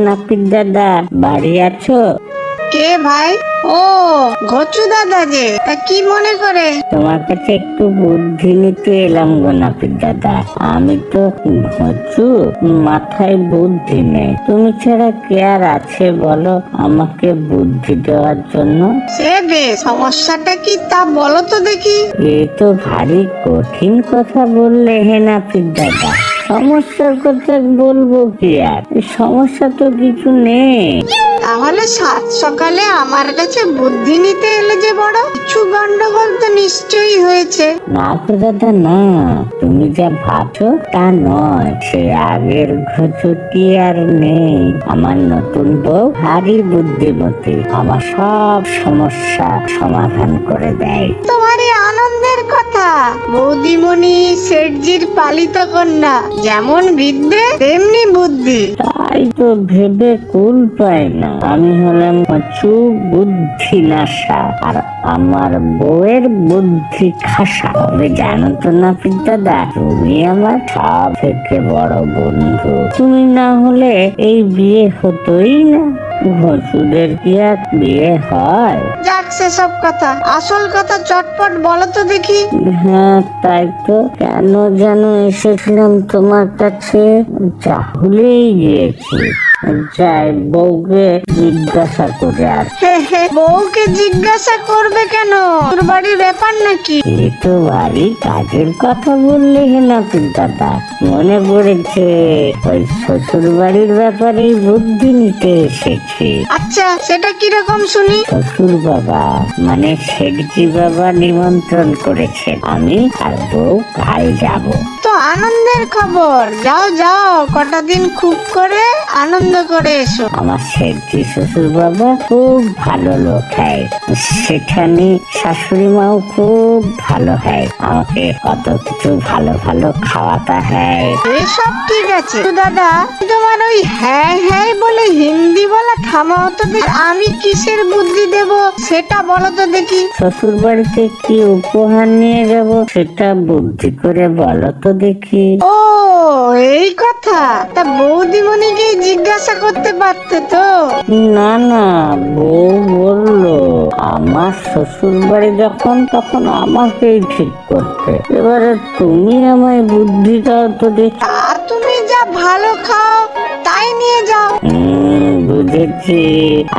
নাপিত দাদা, বাড়ি আছো? কে ভাই? ও ঘচু দাদা যে, তা কি মনে করে? তোমার কাছে একটু বুদ্ধি নিতে এলাম গো নাপিত দাদা। আমি তো ঘচু, মাথায় বুদ্ধি নেই। তুমি ছাড়া কে আর আছে বলো আমাকে বুদ্ধি দেওয়ার জন্য? সে বে, সমস্যাটা কি তা বলো তো দেখি। এ তো ভারী কঠিন কথা বললে হে নাপিত দাদা। সমস্যার কথা বলবো কি আর, সমস্যা তো কিছু নেই। তাহলে সাত সকালে আমার কাছে বুদ্ধি নিতে এলে যে বড় কিছু গন্ডগোল তো নিশ্চয়ই হয়েছে। না তো দাদা না, তুমি যা ভাবছো তা নয়। সে আগের ঘচুটি আর নেই। আমার নতুন বউ ভারী বুদ্ধিমতী, আমার সব সমস্যা সমাধান করে দেয়। তোমারই আনন্দের কথা। বৌদিমণি শেঠজির পালিত কন্যা, যেমন বিদ্যে তেমনি বুদ্ধি। তাই তো ভেবে কুল পাই না। আমি হলাম কচু বুদ্ধি নাশা, আর আমার বউয়ের বুদ্ধি খাসা। তবে জানো তো নাপিত দাদা, তুমি আমার সব থেকে বড় বন্ধু। তুমি না হলে এই বিয়ে হতোই না। ঘচুদের কি আর বিয়ে হয়? যাক সেসব কথা, আসল কথা চটপট বলো তো দেখি। হ্যাঁ তাই তো, কেন যেন এসেছিলাম তোমার কাছে, যা ভুলেই গিয়েছি। যাই বউকে জিজ্ঞাসা করে আর। বউকে জিজ্ঞাসা করবে কেন? তোর বাড়ির ব্যাপার নাকি? এ তো ভারী কাজের কথা বললে হে নাপিত দাদা। মনে পড়েছে, ওই শ্বশুর বাড়ির ব্যাপারে বুদ্ধি নিতে এসেছি। আচ্ছা, সেটা কিরকম শুনি। শ্বশুর বাবা মানে শেঠজি বাবা নিমন্ত্রণ করেছে। আমি আর বউ কাল যাব। তো আনন্দের খবর, যাও যাও, কটা দিন খুব করে আনন্দ করে এসো। আমার শেঠজি শ্বশুর বাবা খুব ভালো লোক হয়। সেখানে শাশুড়ি মাও খুব ভালো হয়। আমাকে কত কিছু ভালো ভালো খাওয়াতে হয়। এসব ঠিক আছে তো দাদা, তোমার ওই হ্যাঁ হ্যাঁ বলে হিন্দি বলা থামাও তো দেখি। আমি কিসের বুদ্ধি দেব সেটা বলো তো দেখি। শ্বশুর বাড়িতে কি উপহার নিয়ে যাব সেটা বুদ্ধি করে বলো তো দেখি। ও এই কথা, তা বৌদিমণিকে জিজ্ঞাসা করতে পারতে তো। না না, বউ বললো আমার শ্বশুর বাড়ি যখন তখন আমাকেই ঠিক করতে। এবারে তুমি আমায় বুদ্ধি দাও তো দেখি। তা তুমি যা ভালো খাও তাই নিয়ে যাও। বুঝেছি,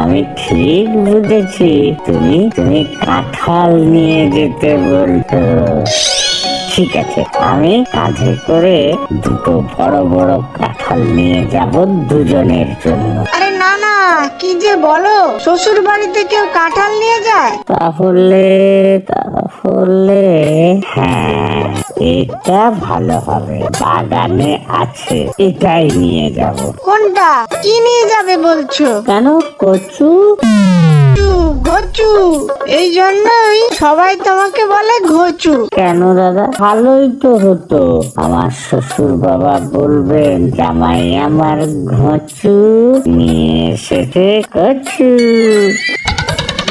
আমি ঠিক বুঝেছি। তুমি তুমি কাঁঠাল নিয়ে যেতে বলছো। ঠিক আছে, আমি কাঁধে করে দুটো বড় বড় কাঁঠাল নিয়ে যাব দুজনের জন্য। আরে না না, কি যে বলো, শ্বশুর বাড়িতে কেউ কাঁঠাল নিয়ে যায়? তাহলে তাহলে হ্যাঁ, এটা ভালো হবে। বাগানে আছে, এটাই নিয়ে যাব। কোনটা? কি নিয়ে যাবে বলছো? কেন, কচু? ঘচু, এই জন্যই সবাই তোমাকে বলে ঘচু। কেন দাদা, ভালোই তো হতো। আমার শ্বশুর বাবা বলবেন জামাই আমার ঘচু নিয়ে এসেছে কচু।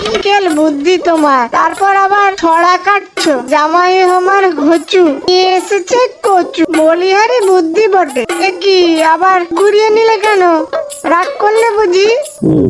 বিকেল বুদ্ধি তোমার, তারপর আবার ছড়া কাটছো জামাই আমার ঘচু নিয়ে এসেছে কচু। বলিহারি বুদ্ধি বটে। এ কি আবার ঘুরিয়ে নিলে কেন? রাগ করলে বুঝি?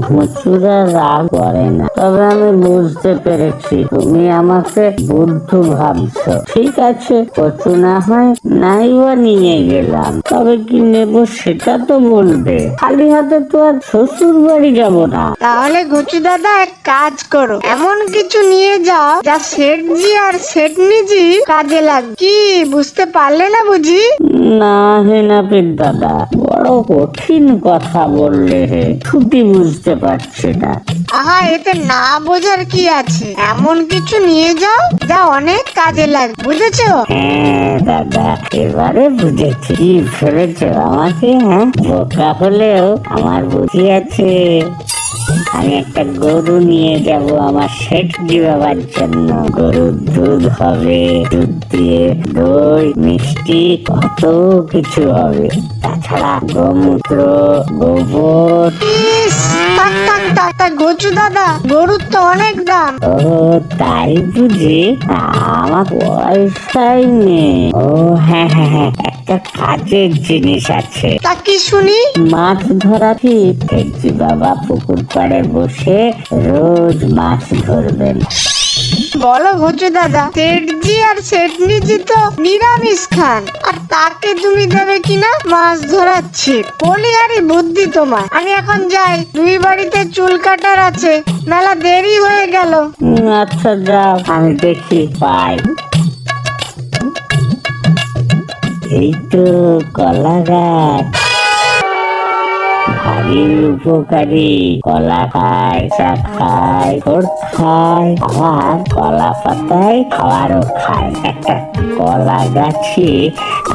ঘচুরা রাগ করে না, তবে আমি বুঝতে পেরেছি তুমি আমাকে বুদ্ধু ভাবছো। ঠিক আছে, কচু না হয় নাই বা নিয়ে গেলাম, তবে কি নেব সেটা তো বলবে। খালি হাতে তো আর শ্বশুর বাড়ি যাব না। তাহলে ঘচু দাদা এক কাজ করো, এমন কিছু নিয়ে যাও যা শেঠজি আর শেঠনিজি কাজে লাগে। কি বুঝতে পারলে না বুঝি? না হে নাপিত দাদা, বড় কঠিন কথা বললে হে, ছুটি বুঝতে পারছি না। আহা, এতে না বোঝার কি আছে? এমন কিছু নিয়ে যাও যা অনেক কাজে লাগে, বুঝেছো? হ্যাঁ দাদা, এবারে বুঝেছি। কি ভেবেছ আমাকে? হ্যাঁ, বোকা হলেও আমার বুদ্ধি আছে। আমি একটা গরু নিয়ে যাব আমার শেঠজি বাবার জন্য। গরুর দুধ হবে, দুধ দিয়ে দই মিষ্টি কত কিছু হবে। তাছাড়া গোমূত্র, গোবর। ইস, থাক থাক থাক থাক ঘচু দাদা, গরুর তো অনেক দাম। ও তাই বুঝি? আমার পয়সাই নেই। ও হ্যাঁ হ্যাঁ হ্যাঁ, একটা একটা কাজের জিনিস আছে। তা কি শুনি? মাছ ধরা ঠিক শেঠজি বাবা পুকুর পাড়ে বসে রোজ মাছ ধরবেন। বলো ঘচু দাদা, শেঠজি আর শেঠনিজি তো নিরামিষ খান, আর তাকে তুমি দেবে কিনা মাছ ধরাচ্ছি? বলিহারি বুদ্ধি তোমার। আমি এখন যাই, দুই বাড়িতে চুল কাটার আছে, মেলা দেরি হয়ে গেল। আচ্ছা যাও, আমি দেখি পাই। এই তো কলা গাছ, ভারী উপকারী। কলা খায়, চা খায়, ফল খায়, আবার কলা পাতায় খাবারও খায়। একটা কলা গাছই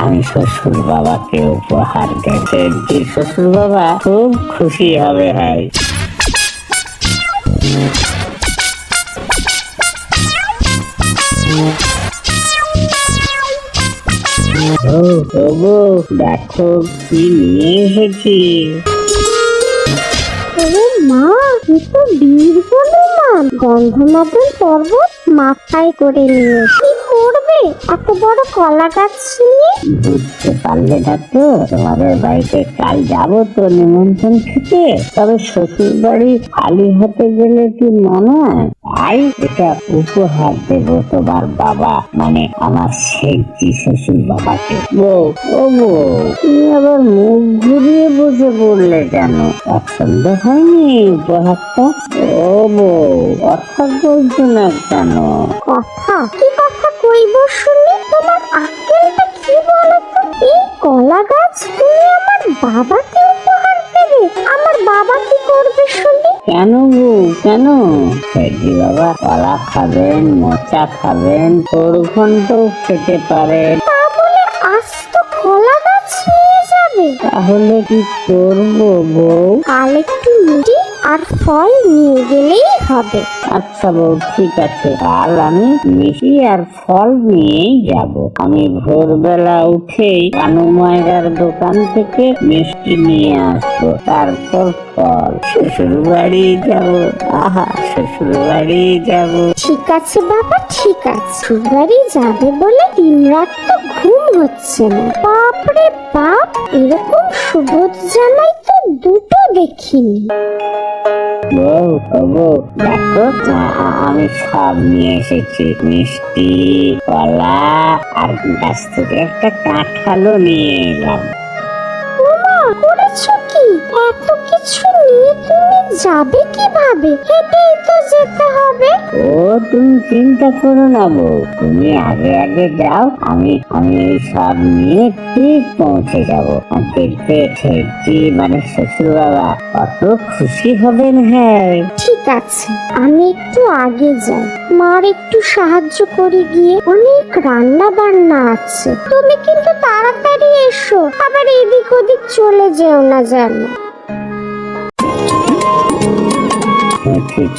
আমি শ্বশুর বাবাকে উপহার দিয়েছি। শ্বশুর বাবা খুব খুশি হবে। ভাই দেখো কি নিয়ে এসেছি। মা, এ তো বীর হনুমান গন্ধমাদন পর্বত মাথায় করে নিয়ে কি করবে এত বড় কলা গাছ নিয়ে? বুঝতে পারলে না তো? তোমাদের বাড়িতে কাল যাবো তো নিমন্ত্রণ খেতে, তবে শ্বশুর বাড়ি খালি হাতে গেলে কি মনে হয়? তাই এটা উপহার দেবো তোমার বাবা, মানে আমার শেঠজি শ্বশুর বাবাকে। বউ, ও বউ, তুমি আবার মুখ ঘুরিয়ে বসে পড়লে কেন? পছন্দ হয়নি উপহারটা? ও বউ, কথা বলছো না কেন? কথা? কি কথা কইব শুনি? তোমার আক্কেলটা কি বলো তো? এই কলা গাছ তুমি আমার বাবাকে উপহার দেবে? আমার বাবা কি করবে শুনি? কেন বউ, কেন? শেঠজি বাবা কলা খাবেন, মোচা খাবেন, ঘন্ট খেতে পারেন। তা বলে আস্ত কলা গাছ নিয়ে যাবে? তাহলে কি করবো বউ? কাল একটু মিষ্টি আর ফল নিয়ে গেলেই হবে। আচ্ছা বউ, ঠিক আছে, কাল আমি মিষ্টি আর ফল নিয়েই যাব। আমি ভোরবেলা উঠেই কানুমায়ের দোকান থেকে মিষ্টি নিয়ে আসবো, তারপর ফল। শ্বশুর বাড়ি যাব, আহা শ্বশুর বাড়ি যাব। ঠিক আছে বাবা, ঠিক আছে। শ্বশুরবাড়ি যাবে বলে দিন রাত তো ঘুম হচ্ছে না। বাপরে বাপ, এরকম সুবোধ জামাই তো দুটো দেখিনি। বউ, ও বউ, দেখো আমি সব নিয়ে এসেছি। মিষ্টি, কলা, আর গাছ থেকে একটা কাঁঠালও নিয়ে এলাম। ওমা, করেছো কি? এত কিছু নিয়ে তুমি যাবে কিভাবে? হেঁটেই তো যেতে হবে। ও তুমি চিন্তা করো না বউ, তুমি আগে আগে যাও, আমি সব নিয়ে ঠিক পৌঁছে যাব। আর দেখবে শেঠজি মানে শ্বশুর বাবা কত খুশি হবেন। হ্যাঁ ঠিক আছে, আমি একটু আগে যাই, মার একটু সাহায্য করে গিয়ে। অনেক রান্না বান্না আছে। তুমি কিন্তু তাড়াতাড়ি এসো, আবার এদিক ওদিক চলে যেও না জানো।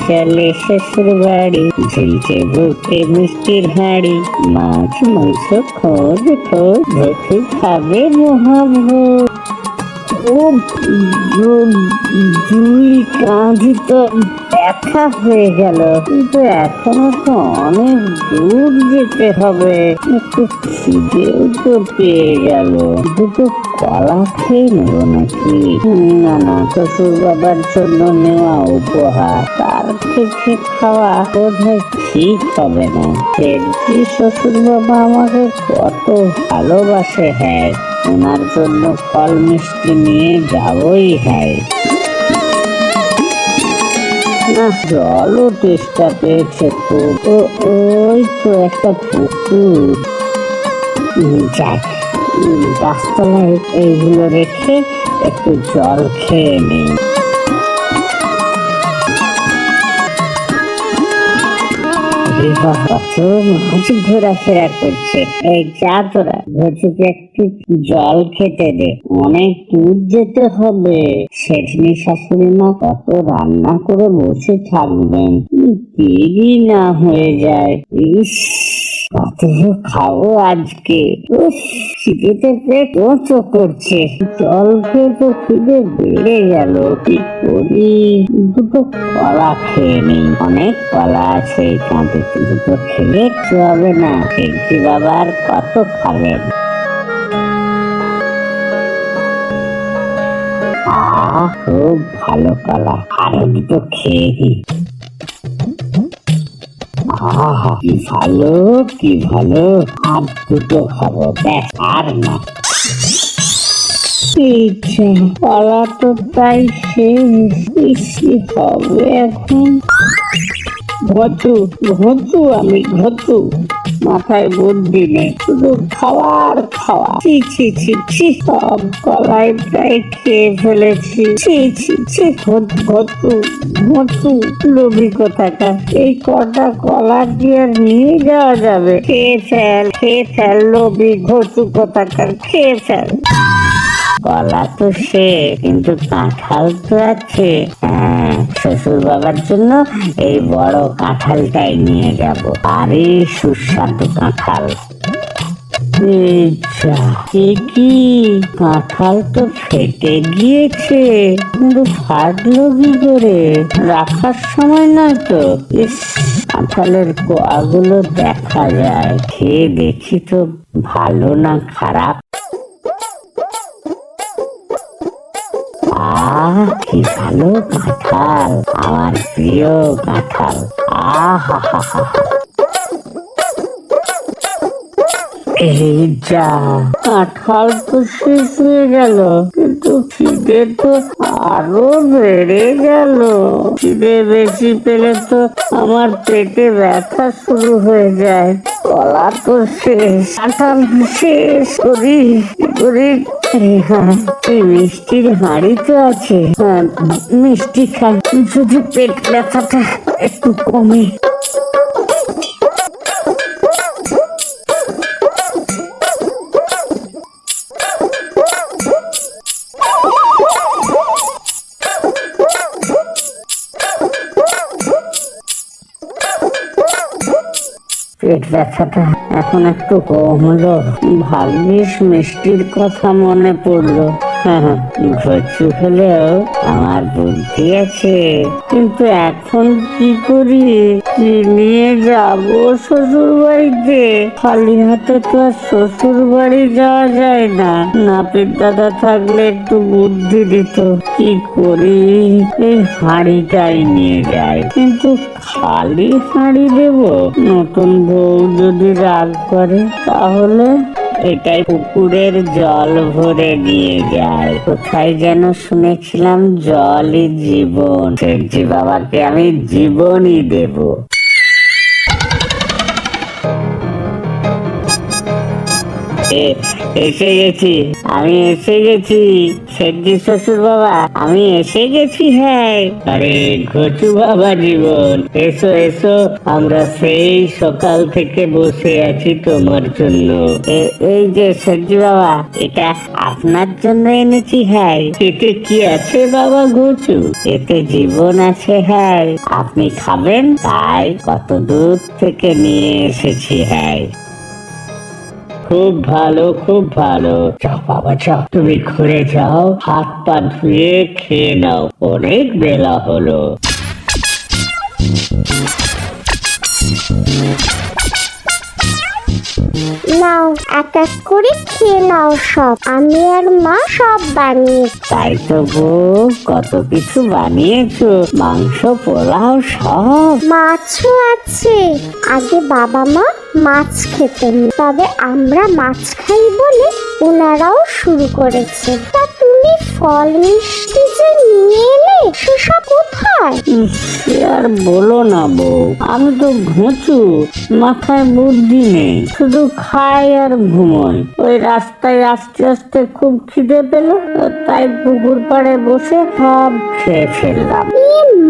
চলে শ্বশুর বাড়ি, ঝিলছে বুকে মিষ্টির হাড়ি। মাছ মাংস খোঁজ খোঁজ, ভেতু খাবে মহাভোগ। ও দুই কাঁধ তো ব্যথা হয়ে গেল, কিন্তু এখনো তো অনেক দূর যেতে হবে। একটু খিদেও তো পেয়ে গেল, দুটো কলা খেয়ে নেবো নাকি? না না, শ্বশুর বাবার জন্য নেওয়া উপহার, তার থেকে খাওয়া বোধহয় ঠিক হবে না। শেঠজি শ্বশুর বাবা আমাকে কত ভালোবাসে। হ্যাঁ, ওনার জন্য ফল মিষ্টি নিয়ে যাবই। হ্যাঁ না, জলও তেষ্টা পেয়েছে খুব। ওই তো একটা পুকুর। যাক, গাছতলায় এইগুলো রেখে একটু জল খেয়ে নিই। কত মাছ ঘোরাফেরা করছে। এই যা তোরা ঘুরছে, একটু জল খেতে দে, অনেক দূর যেতে হবে। শেঠনি শাশুড়ি মা কত রান্না করে বসে থাকবেন, দেরি না হয়ে যায়। ইস, কত খাবো আজকে। উফ, খিদেতে পেট চো করছে। জল খেয়ে তো খিদে বেড়ে গেল। কি করি? দুটো কলা খেয়ে নিই, অনেক কলা আছে এই কাঁধে। দুটো খেলে একটু হবে না, শেঠজি বাবা আর কত খাবেন। খুব ভালো কলা, আরো দুটো খেয়ে নি। আহা কি ভালো, কি ভালো, আর দুটো খাবো, ব্যাস আর না। ইচ্ছা কলা তো তাই শেষ, কি হবে এখন? ঘটু ঘটু, আমি ঘটু, মাথায় বুদ্ধি নেই, শুধু খাওয়ার খাওয়া। ছি ছি ছি ছি, সব কলাই প্রায় খেয়ে ফেলেছি। ছি ছি ছি, ঘটু ঘটু, লোভী কোথাকার। এই কটা কলা কি আর নিয়ে যাওয়া যাবে? খেয়ে ফেল লোভী ঘটু কোথাকার, খেয়ে ফেল। কলা তো সে, কিন্তু কাঁঠাল তো আছে। হ্যাঁ, শ্বশুর বাবার জন্য এই বড় কাঁঠালটাই নিয়ে যাব। আরে সুস্বাদু কাঁঠাল। কি কাঁঠাল তো ফেটে গিয়েছে, কিন্তু ফাটলো কি করে? রাখার সময় নয় তো। ইস, কাঁঠালের কোয়াগুলো দেখা যায়, খেয়ে দেখি তো ভালো না খারাপ। কি ভালো কাঁঠাল, আমার প্রিয় কাঁঠাল। আহা হা হা, এই যা, কাঁঠাল তো শেষ হয়ে গেল, কিন্তু খিদে তো আরো বেড়ে গেল। খিদে বেশি পেলে তো আমার পেটে ব্যথা শুরু হয়ে যায়। কলা তো শেষ, কাঁঠাল শেষ, করি এই মিষ্টির হাঁড়ি তো আছে, মিষ্টি খাই, যদি পেট ব্যথাটা একটু কমে। পেট ব্যথাটা এখন একটু কমলো, ভাগ্যিস মিষ্টির কথা মনে পড়লো। ঘুচু হলেও আমার বুদ্ধি আছে, কিন্তু এখন কি করি? কি নিয়ে যাবো শ্বশুর বাড়িতে? খালি হাতে তো আর শ্বশুর বাড়ি যাওয়া যায় না। নাপিত দাদা থাকলে একটু বুদ্ধি দিত। কি করি? এই হাঁড়িটাই নিয়ে যাই, কিন্তু খালি হাঁড়ি দেবো? নতুন বউ যদি রাগ করে তাহলে? এটাই পুকুরের জল ভরে নিয়ে যায়। কোথায় যেন শুনেছিলাম জলই জীবন, শেঠজি বাবাকে আমি জীবনই দেব। এসে গেছি, আমি এসে গেছি, শেঠজি শ্বশুর বাবা, আমি এসে গেছি। হ্যাঁ, আরে ঘটু বাবা জীবন, এসো এসো, আমরা সেই সকাল থেকে বসে আছি তোমার জন্য। এই যে শেঠজি বাবা, এটা আপনার জন্য এনেছি। হ্যাঁ, এতে কি আছে বাবা ঘুচু? এতে জীবন আছে। হ্যাঁ, আপনি খাবেন তাই কত দূর থেকে নিয়ে এসেছি। হ্যাঁ, খুব ভালো, খুব ভালো। যাও বাবা যাও, তুমি ঘুরে যাও, হাত পা ধুয়ে খেয়ে নাও, অনেক বেলা হলো। নাও, এক এক করে খেয়ে নাও সব, আমি আর মা সব বানিয়েছি। তাই তো বউ, কত কিছু বানিয়েছো, মাংস পোলাও সব। মাছও আছে। আগে বাবা মা মাছ খেতেন, তবে আমরা মাছ খাই বলে ওনারাও শুরু করেছে। তা তুমি ফল মিষ্টি যে নিয়ে এলে, সেসব কোথায়? সে আর বলো না বউ, আমি তো ঘুচু, মাথায় বুদ্ধি নেই, শুধু খাই আর ঘুমোই। ওই রাস্তায় আস্তে আস্তে খুব খিদে পেল, তাই পুকুর পাড়ে বসে সব খেয়ে ফেললাম।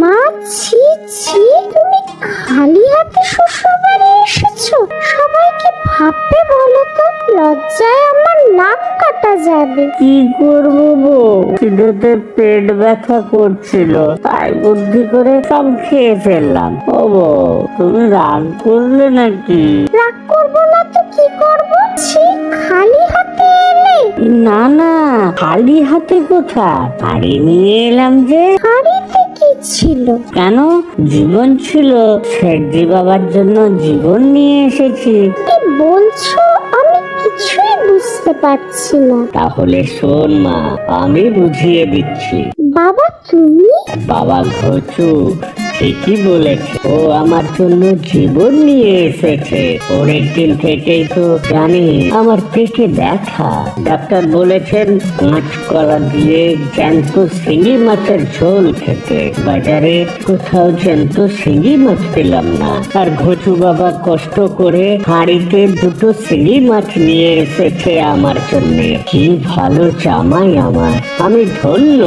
মা, ছি ছি, তুমি খালি হাতে শ্বশুর বাড়ি এসেছো? সবাই কি ভাববে বলো তো? লজ্জায় আমার নাক কাটা যাবে। কি করবো বউ, খিদেতে পেট ব্যথা করছিল, তাই বুদ্ধি করে সব খেয়ে ফেললাম। ও বউ, তুমি রাগ করলে নাকি? রাগ করবো না তো কি করবো? ছি, খালি হাতে এলে? না না, খালি হাতে কোথায়, হাড়ি নিয়ে এলাম যে। হাড়িতে কি ছিল? কেন, জীবন ছিল, শেঠজি বাবার জন্য জীবন নিয়ে এসেছি। কি বলছো? আমি কিছুই বুঝতে বুঝতে পারছি না। তাহলে শোন মা, আমি বুঝিয়ে দিচ্ছি। বাবা তুমি? বাবা ঘচু ঠিকই বলেছে, ও আমার জন্য জীবন নিয়ে এসেছে। পরের দিন থেকেই তো জানি আমার পেটে ব্যথা। ডাক্তার বলেছেন কাঁচকলা দিয়ে জ্যান্ত শিঙি মাছের ঝোল খেতে। বাজারে কোথাও জ্যান্ত শিঙি মাছ পেলাম না, আর ঘচু বাবা কষ্ট করে হাঁড়িতে দুটো শিঙি মাছ নিয়ে এসেছে আমার জন্য। কি ভালো জামাই আমার, আমি ধন্য।